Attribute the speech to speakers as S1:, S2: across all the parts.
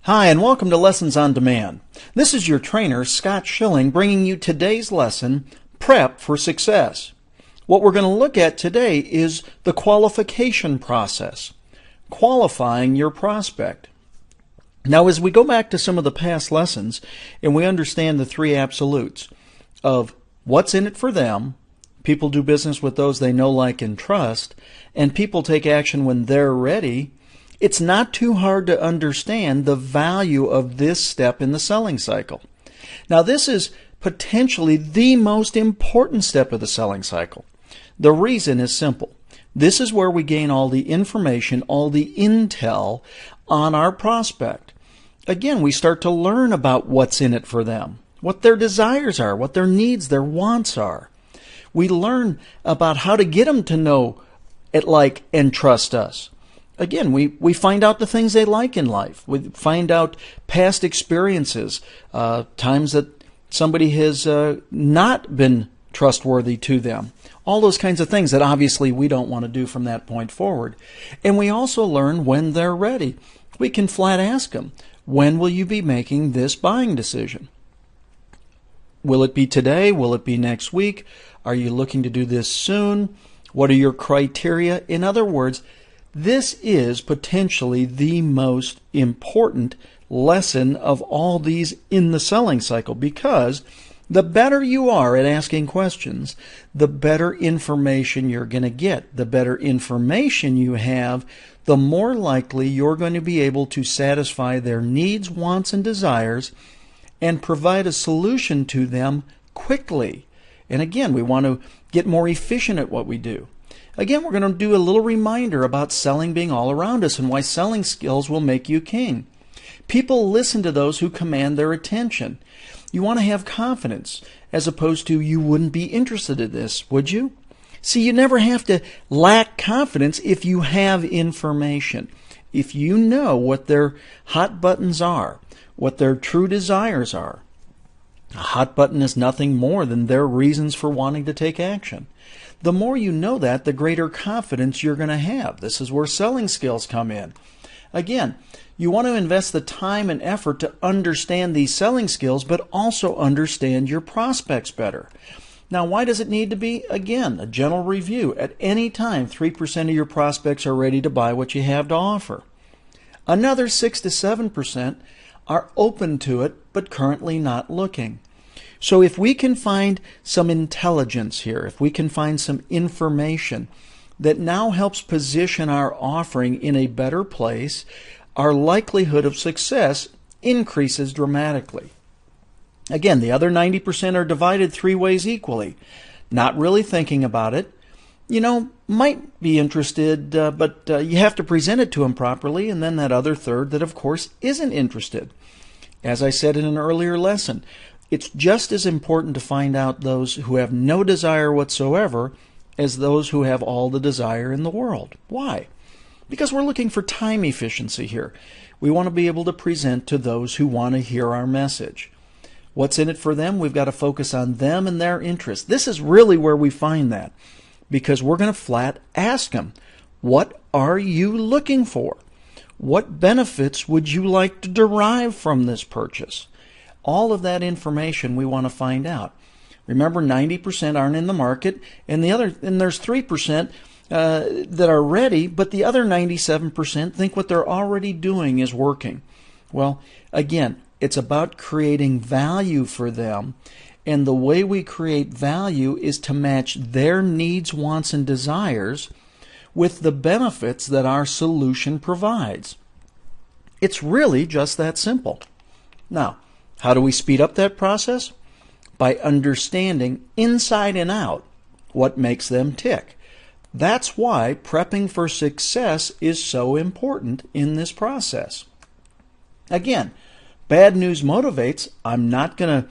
S1: Hi, and welcome to Lessons on Demand. This is your trainer, Scott Schilling, bringing you today's lesson, Prep for Success. What we're going to look at today is the qualification process, qualifying your prospect. Now, as we go back to some of the past lessons, and we understand the three absolutes of what's in it for them, people do business with those they know, like, and trust, and people take action when they're ready, it's not too hard to understand the value of this step in the selling cycle. Now, this is potentially the most important step of the selling cycle. The reason is simple. This is where we gain all the information, all the intel on our prospect. Again, we start to learn about what's in it for them, what their desires are, what their needs, their wants are. We learn about how to get them to know, like, and trust us. Again, we find out the things they like in life. We find out past experiences, times that somebody has not been trustworthy to them. All those kinds of things that obviously we don't want to do from that point forward. And we also learn when they're ready. We can flat ask them, when will you be making this buying decision? Will it be today? Will it be next week? Are you looking to do this soon? What are your criteria? In other words, this is potentially the most important lesson of all these in the selling cycle, because the better you are at asking questions, the better information you're going to get. The better information you have, the more likely you're going to be able to satisfy their needs, wants, and desires and provide a solution to them quickly. And again, we want to get more efficient at what we do. Again, we're going to do a little reminder about selling being all around us and why selling skills will make you king. People listen to those who command their attention. You want to have confidence, as opposed to you wouldn't be interested in this, would you? See, you never have to lack confidence if you have information. If you know what their hot buttons are, what their true desires are. A hot button is nothing more than their reasons for wanting to take action. The more you know that, the greater confidence you're going to have. This is where selling skills come in. Again, you want to invest the time and effort to understand these selling skills, but also understand your prospects better. Now, why does it need to be? Again, a gentle review. At any time, 3% of your prospects are ready to buy what you have to offer. Another 6 to 7% are open to it, but currently not looking. So if we can find some intelligence here, if we can find some information that now helps position our offering in a better place, our likelihood of success increases dramatically. Again, the other 90% are divided three ways equally. Not really thinking about it. Might be interested, but you have to present it to them properly. And then that other third that, of course, isn't interested. As I said in an earlier lesson, it's just as important to find out those who have no desire whatsoever as those who have all the desire in the world. Why? Because we're looking for time efficiency here. We want to be able to present to those who want to hear our message. What's in it for them? We've got to focus on them and their interests. This is really where we find that, because we're going to flat ask them, what are you looking for? What benefits would you like to derive from this purchase? All of that information we want to find out. Remember, 90% aren't in the market, and there's 3% that are ready, but the other 97% think what they're already doing is working. Well, again, it's about creating value for them, and the way we create value is to match their needs, wants, and desires with the benefits that our solution provides. It's really just that simple. Now, how do we speed up that process? By understanding inside and out what makes them tick. That's why prepping for success is so important in this process. Again, bad news motivates. I'm not going to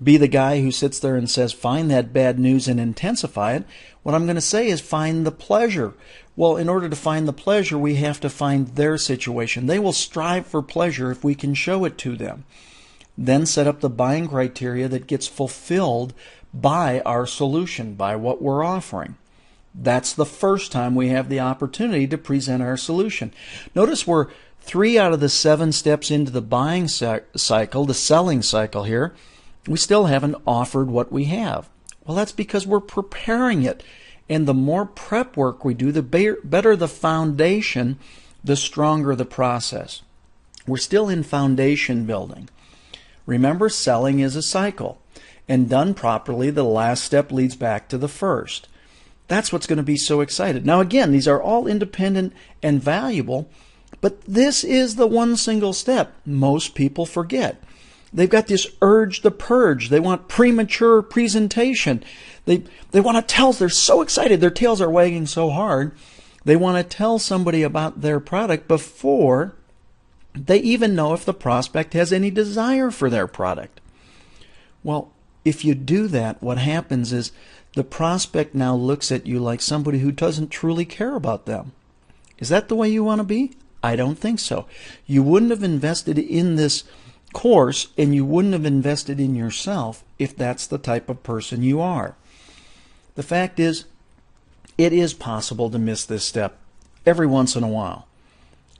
S1: be the guy who sits there and says, find that bad news and intensify it. What I'm going to say is find the pleasure. Well, in order to find the pleasure, we have to find their situation. They will strive for pleasure if we can show it to them. Then set up the buying criteria that gets fulfilled by our solution, by what we're offering. That's the first time we have the opportunity to present our solution. Notice we're 3 out of the 7 steps into the buying cycle, the selling cycle here, we still haven't offered what we have. Well, that's because we're preparing it. And the more prep work we do, the better the foundation, the stronger the process. We're still in foundation building. Remember, selling is a cycle. And done properly, the last step leads back to the first. That's what's going to be so exciting. Now again, these are all independent and valuable, but this is the one single step most people forget. They've got this urge to purge. They want premature presentation. They want to tell, they're so excited, their tails are wagging so hard. They want to tell somebody about their product before they even know if the prospect has any desire for their product. Well, if you do that, what happens is the prospect now looks at you like somebody who doesn't truly care about them. Is that the way you want to be? I don't think so. You wouldn't have invested in this course and you wouldn't have invested in yourself if that's the type of person you are. The fact is, it is possible to miss this step every once in a while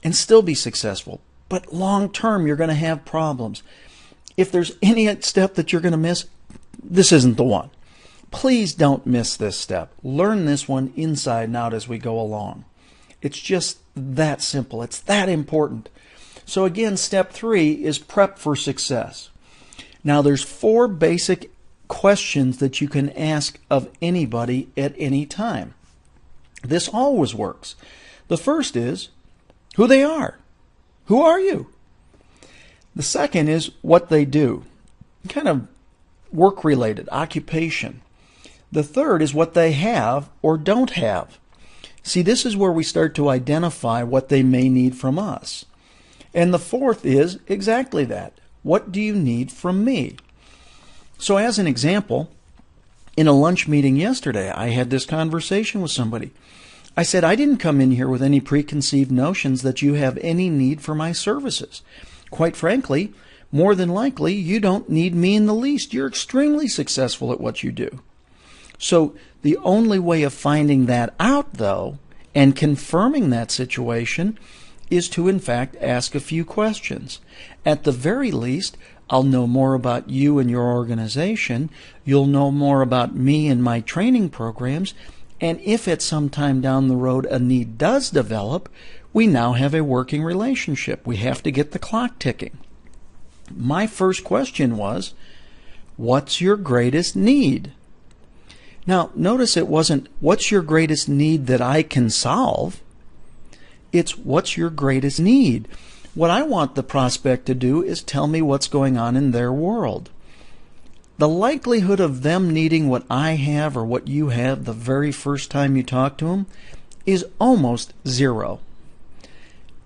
S1: and still be successful. But long term, you're going to have problems. If there's any step that you're going to miss, this isn't the one. Please don't miss this step. Learn this one inside and out as we go along. It's just that simple. It's that important. So again, step 3 is prep for success. Now there's 4 basic questions that you can ask of anybody at any time. This always works. The first is who they are. Who are you? The second is what they do. Kind of work-related, occupation. The third is what they have or don't have. See, this is where we start to identify what they may need from us. And the fourth is exactly that. What do you need from me? So as an example, in a lunch meeting yesterday, I had this conversation with somebody. I said, I didn't come in here with any preconceived notions that you have any need for my services. Quite frankly, more than likely, you don't need me in the least. You're extremely successful at what you do. So the only way of finding that out, though, and confirming that situation is to, in fact, ask a few questions. At the very least, I'll know more about you and your organization. You'll know more about me and my training programs. And if at some time down the road a need does develop, we now have a working relationship. We have to get the clock ticking. My first question was, what's your greatest need? Now, notice it wasn't, what's your greatest need that I can solve? It's, what's your greatest need? What I want the prospect to do is tell me what's going on in their world. The likelihood of them needing what I have or what you have the very first time you talk to them is almost zero.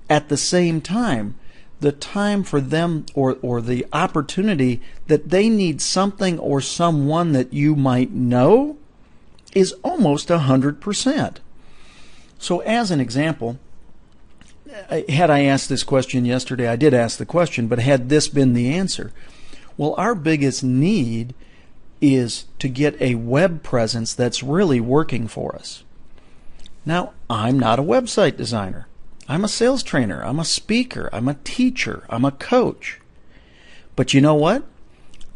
S1: At the same time, the time for them or the opportunity that they need something or someone that you might know is almost 100%. So as an example, had I asked this question yesterday, I did ask the question, but had this been the answer? Well, our biggest need is to get a web presence that's really working for us. Now, I'm not a website designer. I'm a sales trainer. I'm a speaker. I'm a teacher. I'm a coach. But you know what?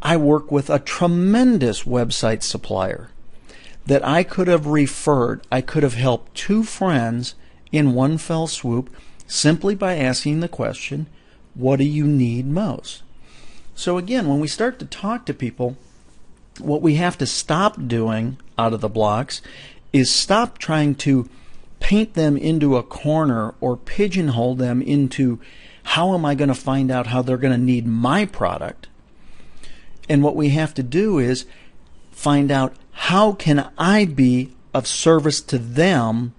S1: I work with a tremendous website supplier that I could have referred. I could have helped 2 friends in one fell swoop simply by asking the question, what do you need most? So again, when we start to talk to people, what we have to stop doing out of the blocks is stop trying to paint them into a corner or pigeonhole them into how am I going to find out how they're going to need my product. And what we have to do is find out how can I be of service to them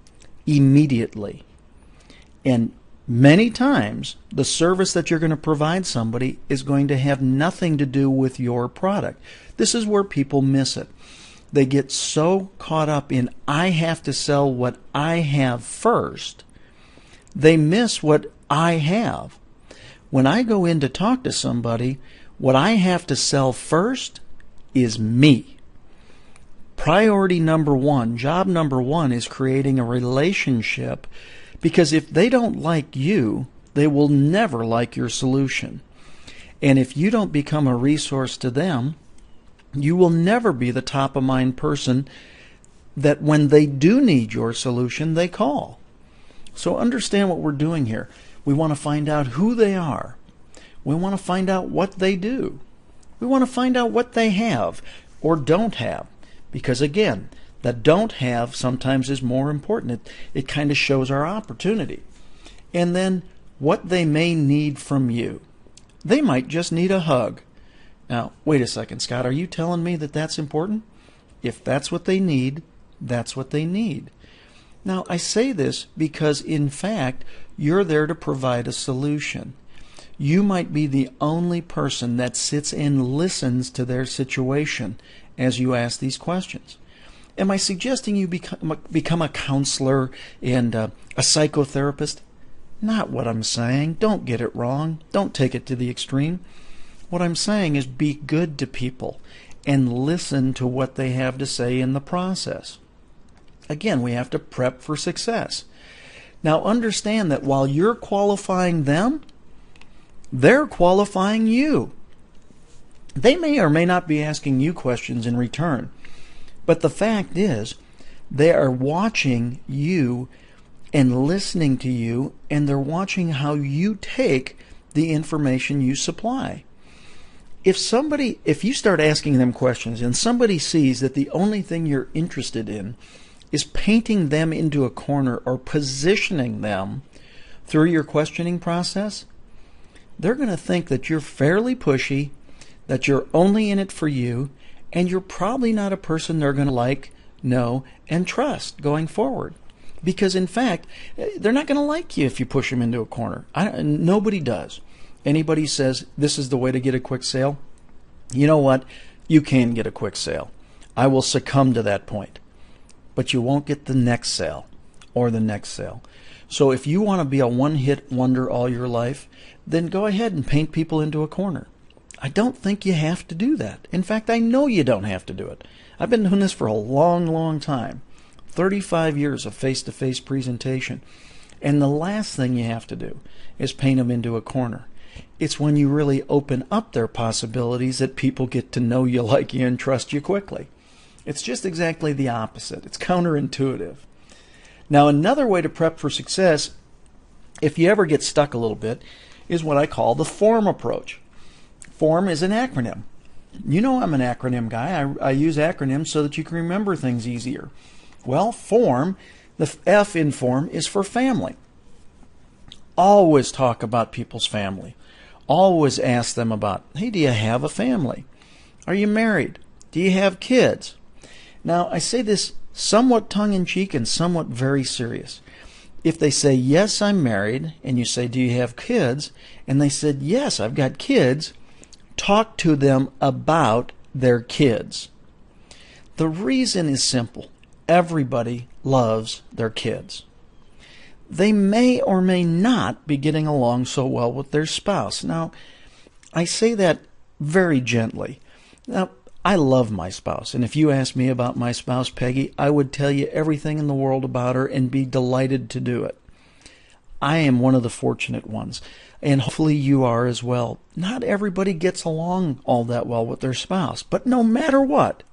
S1: immediately. And many times, the service that you're going to provide somebody is going to have nothing to do with your product. This is where people miss it. They get so caught up in, I have to sell what I have first, they miss what I have. When I go in to talk to somebody, what I have to sell first is me. Priority number 1, job number 1 is creating a relationship. Because if they don't like you, They will never like your solution. And if you don't become a resource to them, you will never be the top of mind person that when they do need your solution, they call. So understand what we're doing here. We want to find out who they are. We want to find out what they do. We want to find out what they have or don't have. Because again, that don't have sometimes is more important. It kind of shows our opportunity. And then what they may need from you. They might just need a hug. Now, wait a second, Scott, are you telling me that that's important? If that's what they need, that's what they need. Now, I say this because, in fact, you're there to provide a solution. You might be the only person that sits and listens to their situation as you ask these questions. Am I suggesting you become a counselor and a psychotherapist? Not what I'm saying. Don't get it wrong. Don't take it to the extreme. What I'm saying is be good to people and listen to what they have to say in the process. Again, we have to prep for success. Now understand that while you're qualifying them, they're qualifying you. They may or may not be asking you questions in return, but the fact is they are watching you and listening to you, and they're watching how you take the information you supply. If you start asking them questions and somebody sees that the only thing you're interested in is painting them into a corner or positioning them through your questioning process, they're going to think that you're fairly pushy, that you're only in it for you, and you're probably not a person they're going to like, know, and trust going forward. Because in fact, they're not going to like you if you push them into a corner. Nobody does. Anybody says this is the way to get a quick sale, you know what? You can get a quick sale. I will succumb to that point. But you won't get the next sale or the next sale. So if you want to be a one-hit wonder all your life, then go ahead and paint people into a corner. I don't think you have to do that. In fact, I know you don't have to do it. I've been doing this for a long, long time. 35 years of face-to-face presentation. And the last thing you have to do is paint them into a corner. It's when you really open up their possibilities that people get to know you, like you, and trust you quickly. It's just exactly the opposite. It's counterintuitive. Now, another way to prep for success, if you ever get stuck a little bit, is what I call the FORM approach. FORM is an acronym. You know I'm an acronym guy. I use acronyms so that you can remember things easier. Well, FORM, the F in FORM is for family. Always talk about people's family. Always ask them about, hey, do you have a family? Are you married? Do you have kids? Now, I say this somewhat tongue-in-cheek and somewhat very serious. If they say, yes, I'm married, and you say, do you have kids? And they said, yes, I've got kids, talk to them about their kids. The reason is simple. Everybody loves their kids. They may or may not be getting along so well with their spouse. Now, I say that very gently. Now, I love my spouse, and if you asked me about my spouse, Peggy, I would tell you everything in the world about her and be delighted to do it. I am one of the fortunate ones, and hopefully you are as well. Not everybody gets along all that well with their spouse, but no matter what,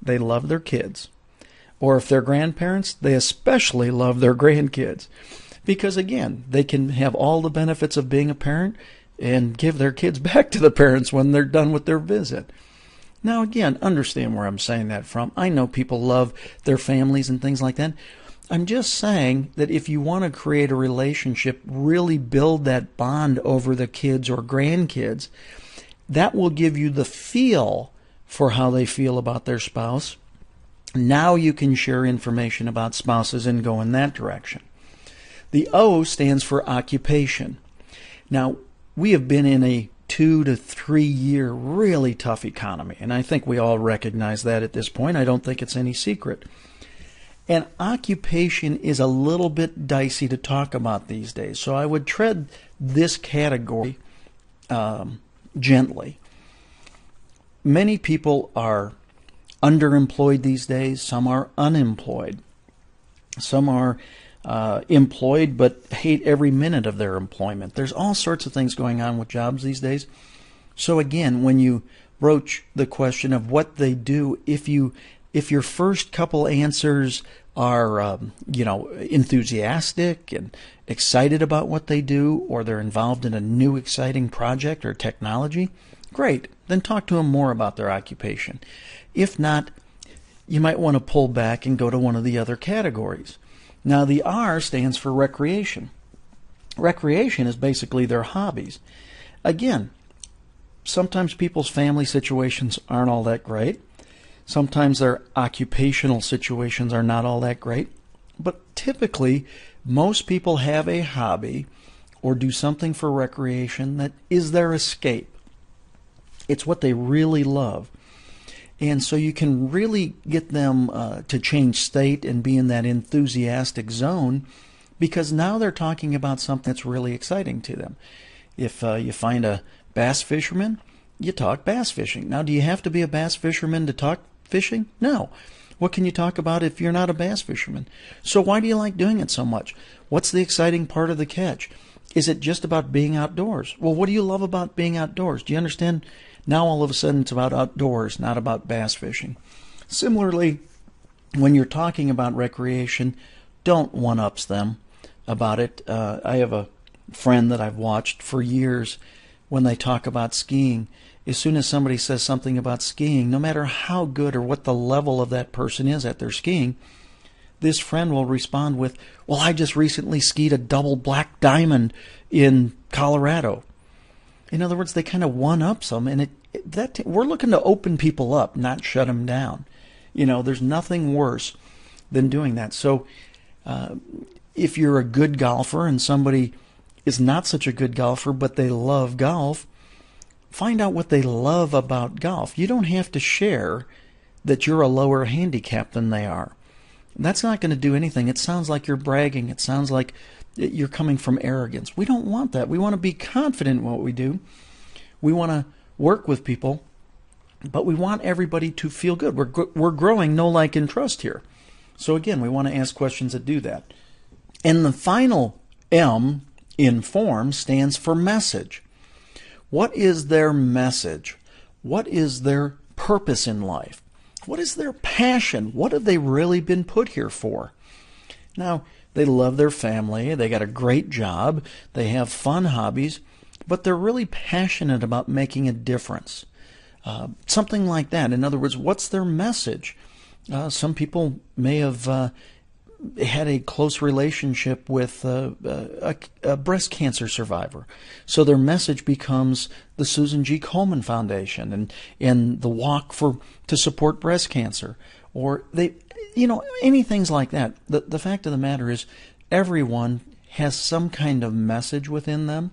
S1: they love their kids. Or if they're grandparents, they especially love their grandkids. Because again, they can have all the benefits of being a parent and give their kids back to the parents when they're done with their visit. Now again, understand where I'm saying that from. I know people love their families and things like that. I'm just saying that if you want to create a relationship, really build that bond over the kids or grandkids, that will give you the feel for how they feel about their spouse. Now you can share information about spouses and go in that direction. The O stands for occupation. Now, we have been in a 2 to 3 year really tough economy, and I think we all recognize that at this point. I don't think it's any secret. And occupation is a little bit dicey to talk about these days, so I would tread this category gently. Many people are underemployed these days. Some are unemployed. Some are employed but hate every minute of their employment. There's all sorts of things going on with jobs these days. So again, when you broach the question of what they do, if your first couple answers are enthusiastic and excited about what they do, or they're involved in a new exciting project or technology, great. Then talk to them more about their occupation. If not, you might want to pull back and go to one of the other categories. Now, the R stands for recreation. Recreation is basically their hobbies. Again, sometimes people's family situations aren't all that great. Sometimes their occupational situations are not all that great. But typically, most people have a hobby or do something for recreation that is their escape. It's what they really love. And so you can really get them to change state and be in that enthusiastic zone, because now they're talking about something that's really exciting to them. If you find a bass fisherman, you talk bass fishing. Now, do you have to be a bass fisherman to talk fishing? No. What can you talk about if you're not a bass fisherman? So why do you like doing it so much? What's the exciting part of the catch? Is it just about being outdoors? Well, what do you love about being outdoors? Do you understand? Now all of a sudden it's about outdoors, not about bass fishing. Similarly, when you're talking about recreation, don't one-ups them about it. I have a friend that I've watched for years. When they talk about skiing, as soon as somebody says something about skiing, no matter how good or what the level of that person is at their skiing, this friend will respond with, well, I just recently skied a double black diamond in Colorado. In other words, they kind of one-up them, and we're looking to open people up, not shut them down. There's nothing worse than doing that. So if you're a good golfer and somebody is not such a good golfer, but they love golf, find out what they love about golf. You don't have to share that you're a lower handicap than they are. That's not going to do anything. It sounds like you're bragging. It sounds like you're coming from arrogance. We don't want that. We want to be confident in what we do. We want to work with people, but we want everybody to feel good. We're growing know, like, and trust here. So again, we want to ask questions that do that. And the final M in form stands for message. What is their message? What is their purpose in life? What is their passion? What have they really been put here for? Now, they love their family, they got a great job, they have fun hobbies, but they're really passionate about making a difference. Something like that. In other words, what's their message? Some people may have had a close relationship with a breast cancer survivor. So their message becomes the Susan G. Komen Foundation and the walk to support breast cancer. Or any things like that. The fact of the matter is everyone has some kind of message within them,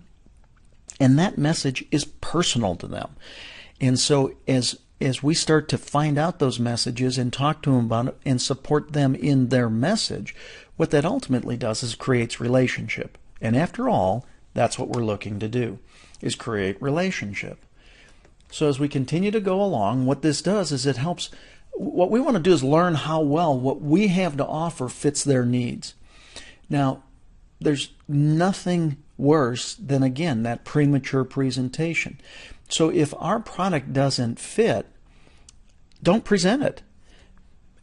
S1: and that message is personal to them. And so as we start to find out those messages and talk to them about it and support them in their message, what that ultimately does is creates relationship. And after all, that's what we're looking to do, is create relationship. So as we continue to go along, what this does is it helps. What we want to do is learn how well what we have to offer fits their needs. Now, there's nothing worse than, again, that premature presentation. So if our product doesn't fit, don't present it.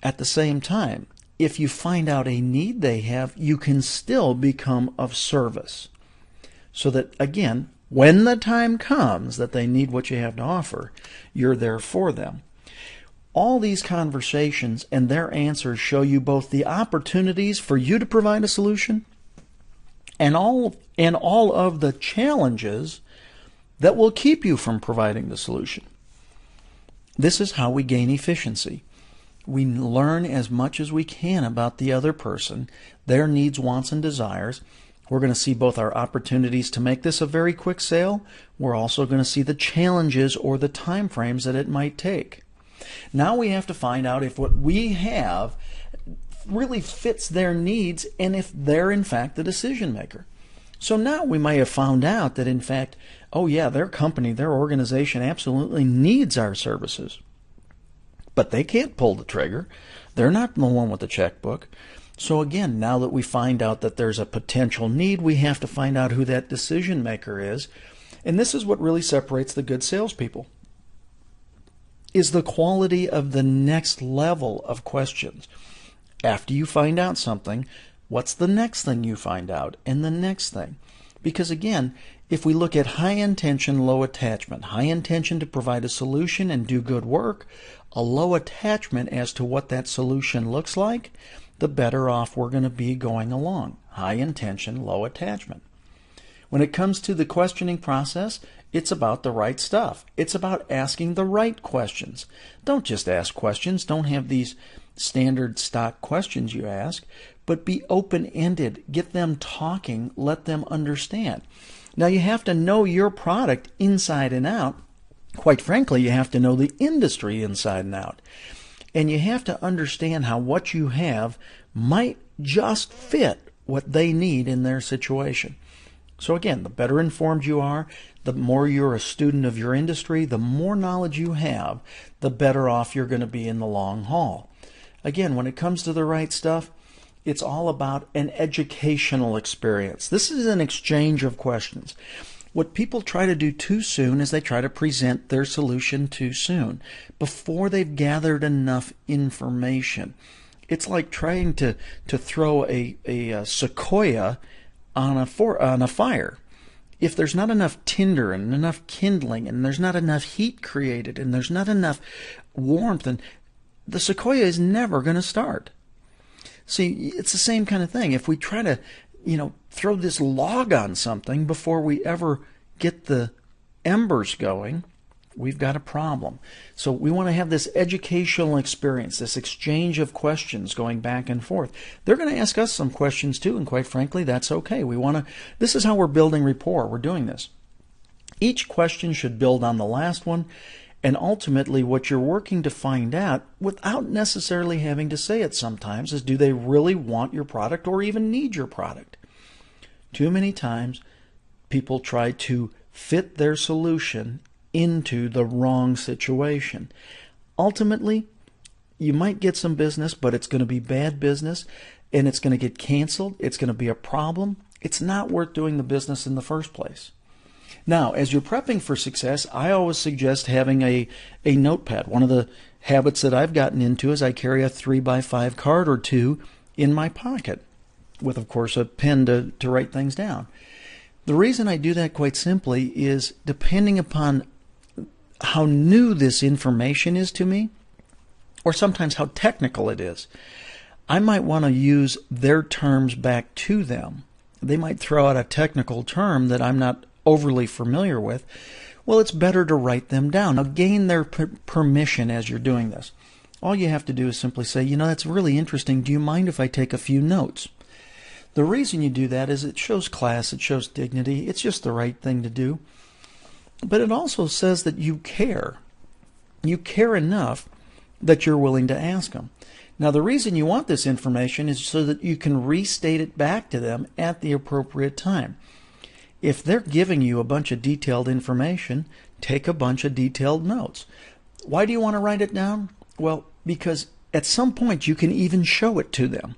S1: At the same time, if you find out a need they have, you can still become of service. So that, again, when the time comes that they need what you have to offer, you're there for them. All these conversations and their answers show you both the opportunities for you to provide a solution and all of the challenges that will keep you from providing the solution. This is how we gain efficiency. We learn as much as we can about the other person, their needs, wants, and desires. We're going to see both our opportunities to make this a very quick sale. We're also going to see the challenges or the time frames that it might take. Now we have to find out if what we have really fits their needs and if they're in fact the decision maker. So now we might have found out that in fact, oh yeah, their company, their organization absolutely needs our services. But they can't pull the trigger. They're not the one with the checkbook. So again, now that we find out that there's a potential need, we have to find out who that decision maker is. And this is what really separates the good salespeople, is the quality of the next level of questions. After you find out something, what's the next thing you find out? And the next thing. Because again, if we look at high intention, low attachment, high intention to provide a solution and do good work, a low attachment as to what that solution looks like, the better off we're going to be going along. High intention, low attachment. When it comes to the questioning process, it's about the right stuff. It's about asking the right questions. Don't just ask questions. Don't have these standard stock questions you ask, but be open-ended. Get them talking. Let them understand. Now, you have to know your product inside and out. Quite frankly, you have to know the industry inside and out. And you have to understand how what you have might just fit what they need in their situation. So again, the better informed you are, the more you're a student of your industry, the more knowledge you have, the better off you're going to be in the long haul. Again, when it comes to the right stuff, it's all about an educational experience. This is an exchange of questions. What people try to do too soon is they try to present their solution too soon, before they've gathered enough information. It's like trying to throw a sequoia on a fire. If there's not enough tinder and enough kindling and there's not enough heat created and there's not enough warmth, and the sequoia is never going to start. See, it's the same kind of thing. If we try to throw this log on something before we ever get the embers going, we've got a problem. So we want to have this educational experience, this exchange of questions going back and forth. They're going to ask us some questions too, and quite frankly, that's okay. This is how we're building rapport. We're doing this. Each question should build on the last one, and ultimately what you're working to find out, without necessarily having to say it sometimes, is do they really want your product or even need your product? Too many times people try to fit their solution into the wrong situation. Ultimately, you might get some business, but it's going to be bad business, and it's going to get canceled. It's going to be a problem. It's not worth doing the business in the first place. Now, as you're prepping for success, I always suggest having a notepad. One of the habits that I've gotten into is I carry a 3x5 card or two in my pocket with, of course, a pen to write things down. The reason I do that, quite simply, is depending upon how new this information is to me, or sometimes how technical it is, I might want to use their terms back to them. They might throw out a technical term that I'm not overly familiar with. Well, it's better to write them down. Now, gain their permission as you're doing this. All you have to do is simply say, that's really interesting. Do you mind if I take a few notes? The reason you do that is it shows class, it shows dignity. It's just the right thing to do. But it also says that you care. You care enough that you're willing to ask them. Now, the reason you want this information is so that you can restate it back to them at the appropriate time. If they're giving you a bunch of detailed information, take a bunch of detailed notes. Why do you want to write it down? Well, because at some point you can even show it to them.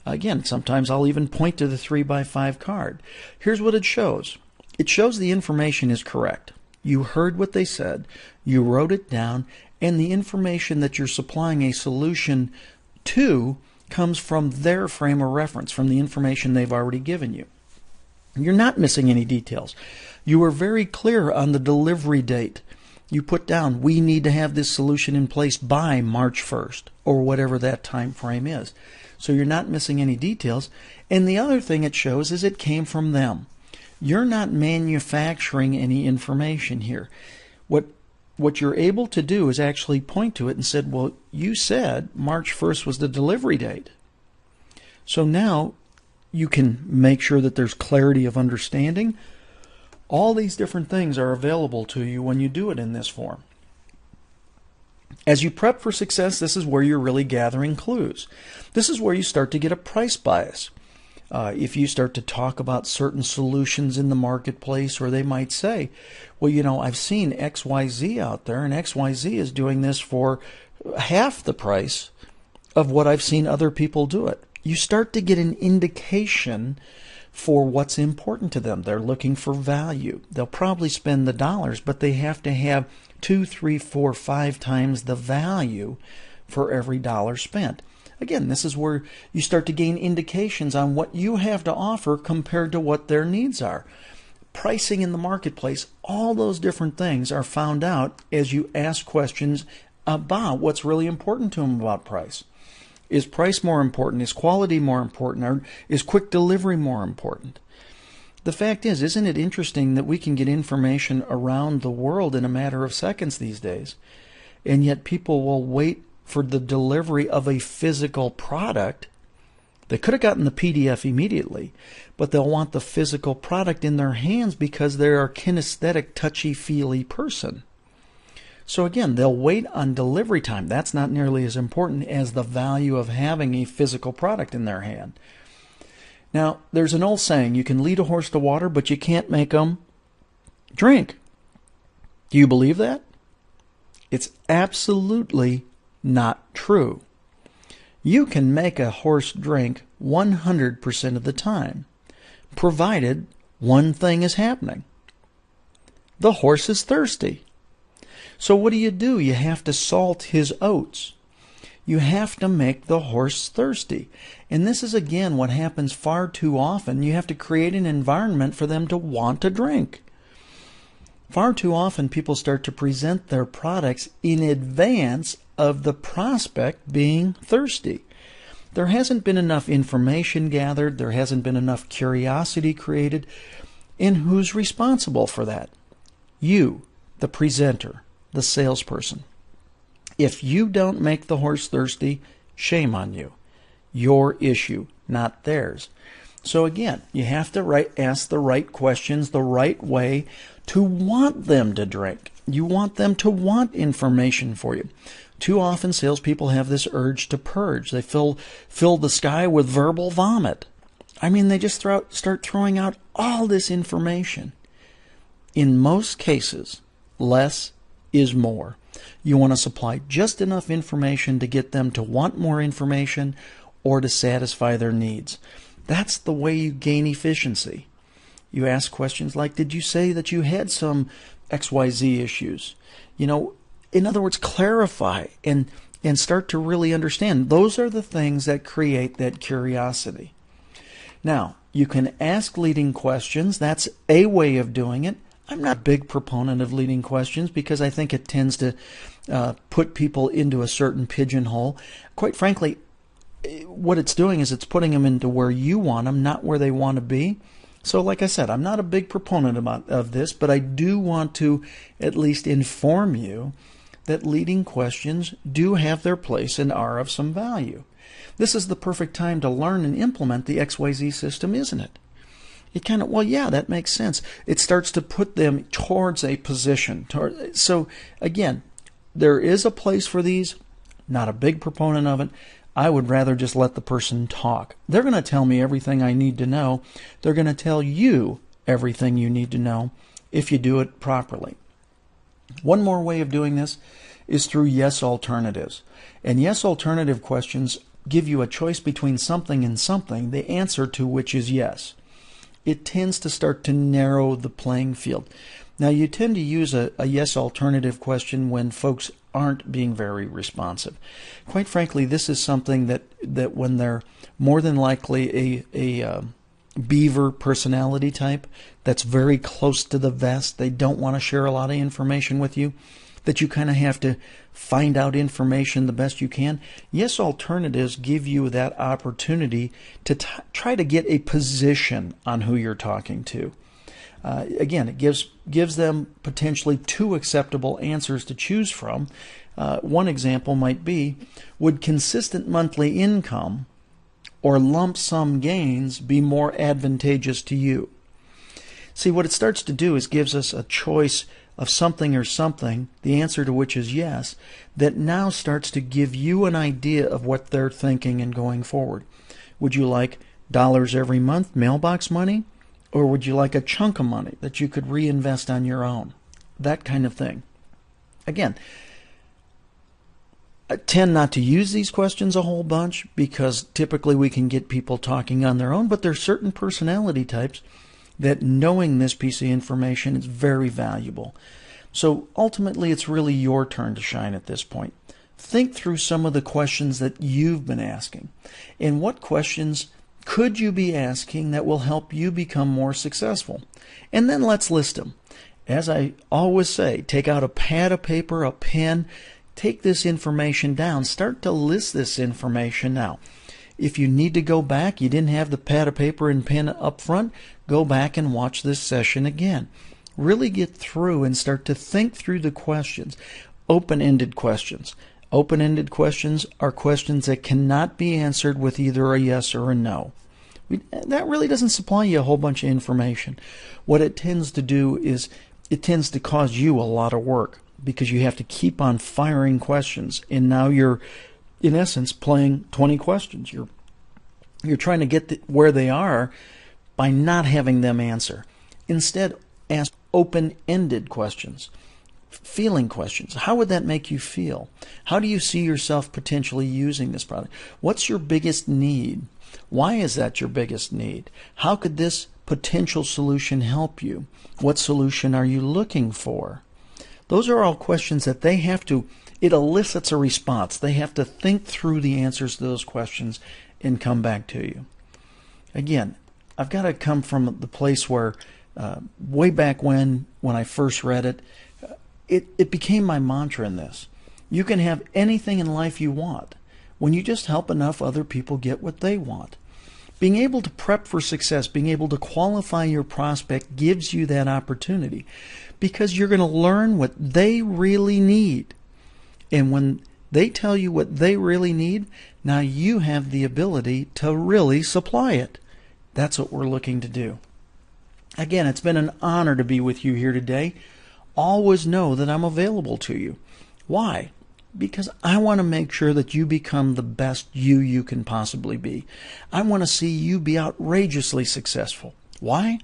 S1: Again, sometimes I'll even point to the 3x5 card. Here's what it shows. It shows the information is correct. You heard what they said, you wrote it down, and the information that you're supplying a solution to comes from their frame of reference, from the information they've already given you. You're not missing any details. You were very clear on the delivery date. You put down, we need to have this solution in place by March 1st, or whatever that time frame is. So you're not missing any details. And the other thing it shows is it came from them. You're not manufacturing any information here. What you're able to do is actually point to it and said, well, you said March 1st was the delivery date. So now you can make sure that there's clarity of understanding. All these different things are available to you when you do it in this form. As you prep for success, this is where you're really gathering clues. This is where you start to get a price bias. If you start to talk about certain solutions in the marketplace, or they might say, well, I've seen XYZ out there, and XYZ is doing this for half the price of what I've seen other people do it. you start to get an indication for what's important to them. They're looking for value. They'll probably spend the dollars, but they have to have 2, 3, 4, 5 times the value for every dollar spent. Again, this is where you start to gain indications on what you have to offer compared to what their needs are. Pricing in the marketplace, all those different things are found out as you ask questions about what's really important to them about price. Is price more important? Is quality more important? Or is quick delivery more important? The fact is, isn't it interesting that we can get information around the world in a matter of seconds these days, and yet people will wait for the delivery of a physical product? They could have gotten the PDF immediately, but they'll want the physical product in their hands because they're a kinesthetic, touchy-feely person. So again, they'll wait on delivery time. That's not nearly as important as the value of having a physical product in their hand. Now, there's an old saying, you can lead a horse to water, but you can't make them drink. Do you believe that? It's absolutely not true. You can make a horse drink 100% of the time, provided one thing is happening. The horse is thirsty. So what do? You have to salt his oats. You have to make the horse thirsty. And this is, again, what happens far too often. You have to create an environment for them to want to drink. Far too often, people start to present their products in advance of the prospect being thirsty. There hasn't been enough information gathered. There hasn't been enough curiosity created. And who's responsible for that? You, the presenter, the salesperson. If you don't make the horse thirsty, shame on you. Your issue, not theirs. So again, you have to ask the right questions the right way to want them to drink. You want them to want information for you. Too often, salespeople have this urge to purge. They fill the sky with verbal vomit. I mean, they just start throwing out all this information. In most cases, less is more. You want to supply just enough information to get them to want more information or to satisfy their needs. That's the way you gain efficiency. You ask questions like, did you say that you had some XYZ issues? In other words, clarify and start to really understand. Those are the things that create that curiosity. Now, you can ask leading questions. That's a way of doing it. I'm not a big proponent of leading questions because I think it tends to put people into a certain pigeonhole. Quite frankly, what it's doing is it's putting them into where you want them, not where they want to be. So like I said, I'm not a big proponent of this, but I do want to at least inform you that leading questions do have their place and are of some value. This is the perfect time to learn and implement the XYZ system, isn't it? Yeah, that makes sense. It starts to put them towards a position. So again, there is a place for these. Not a big proponent of it. I would rather just let the person talk. They're going to tell me everything I need to know. They're going to tell you everything you need to know if you do it properly. One more way of doing this is through yes alternatives. And yes alternative questions give you a choice between something and something, the answer to which is yes. It tends to start to narrow the playing field. Now, you tend to use a yes alternative question when folks aren't being very responsive. Quite frankly, this is something that when they're more than likely a beaver personality type that's very close to the vest, they don't want to share a lot of information with you, that you kind of have to find out information the best you can. Yes alternatives give you that opportunity to try to get a position on who you're talking to. Again, it gives them potentially 2 acceptable answers to choose from. One example might be, would consistent monthly income or lump sum gains be more advantageous to you? See, what it starts to do is gives us a choice of something or something, the answer to which is yes, that now starts to give you an idea of what they're thinking and going forward. Would you like dollars every month, mailbox money? Or would you like a chunk of money that you could reinvest on your own? That kind of thing. Again, I tend not to use these questions a whole bunch because typically we can get people talking on their own, but there's certain personality types that knowing this piece of information is very valuable. So ultimately, it's really your turn to shine at this point. Think through some of the questions that you've been asking, and what questions could you be asking that will help you become more successful? And then let's list them. As I always say, take out a pad of paper, a pen, take this information down, start to list this information now. If you need to go back, you didn't have the pad of paper and pen up front, go back and watch this session again. Really get through and start to think through the questions. Open-ended questions. Open-ended questions are questions that cannot be answered with either a yes or a no. That really doesn't supply you a whole bunch of information. What it tends to do is it tends to cause you a lot of work because you have to keep on firing questions, and now you're, in essence, playing 20 questions. You're trying to get where they are by not having them answer. Instead, ask open-ended questions. Feeling questions. How would that make you feel? How do you see yourself potentially using this product? What's your biggest need? Why is that your biggest need? How could this potential solution help you? What solution are you looking for? Those are all questions that they have to, it elicits a response. They have to think through the answers to those questions and come back to you. Again, I've got to come from the place where way back when I first read it, it became my mantra in this. You can have anything in life you want when you just help enough other people get what they want. Being able to prep for success, being able to qualify your prospect gives you that opportunity because you're going to learn what they really need. And when they tell you what they really need, now you have the ability to really supply it. That's what we're looking to do. Again, it's been an honor to be with you here today. Always know that I'm available to you. Why? Because I want to make sure that you become the best you can possibly be. I want to see you be outrageously successful. Why?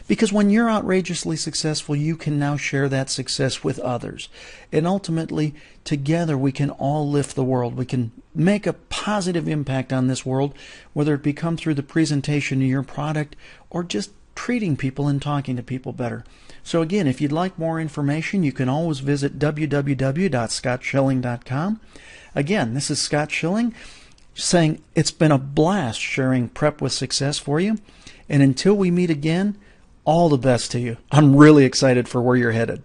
S1: Because when you're outrageously successful, you can now share that success with others. And ultimately, together we can all lift the world. We can make a positive impact on this world, whether it become through the presentation of your product or just treating people and talking to people better. So again, if you'd like more information, you can always visit www.scottschilling.com. Again, this is Scott Schilling saying it's been a blast sharing Prep with Success for you. And until we meet again, all the best to you. I'm really excited for where you're headed.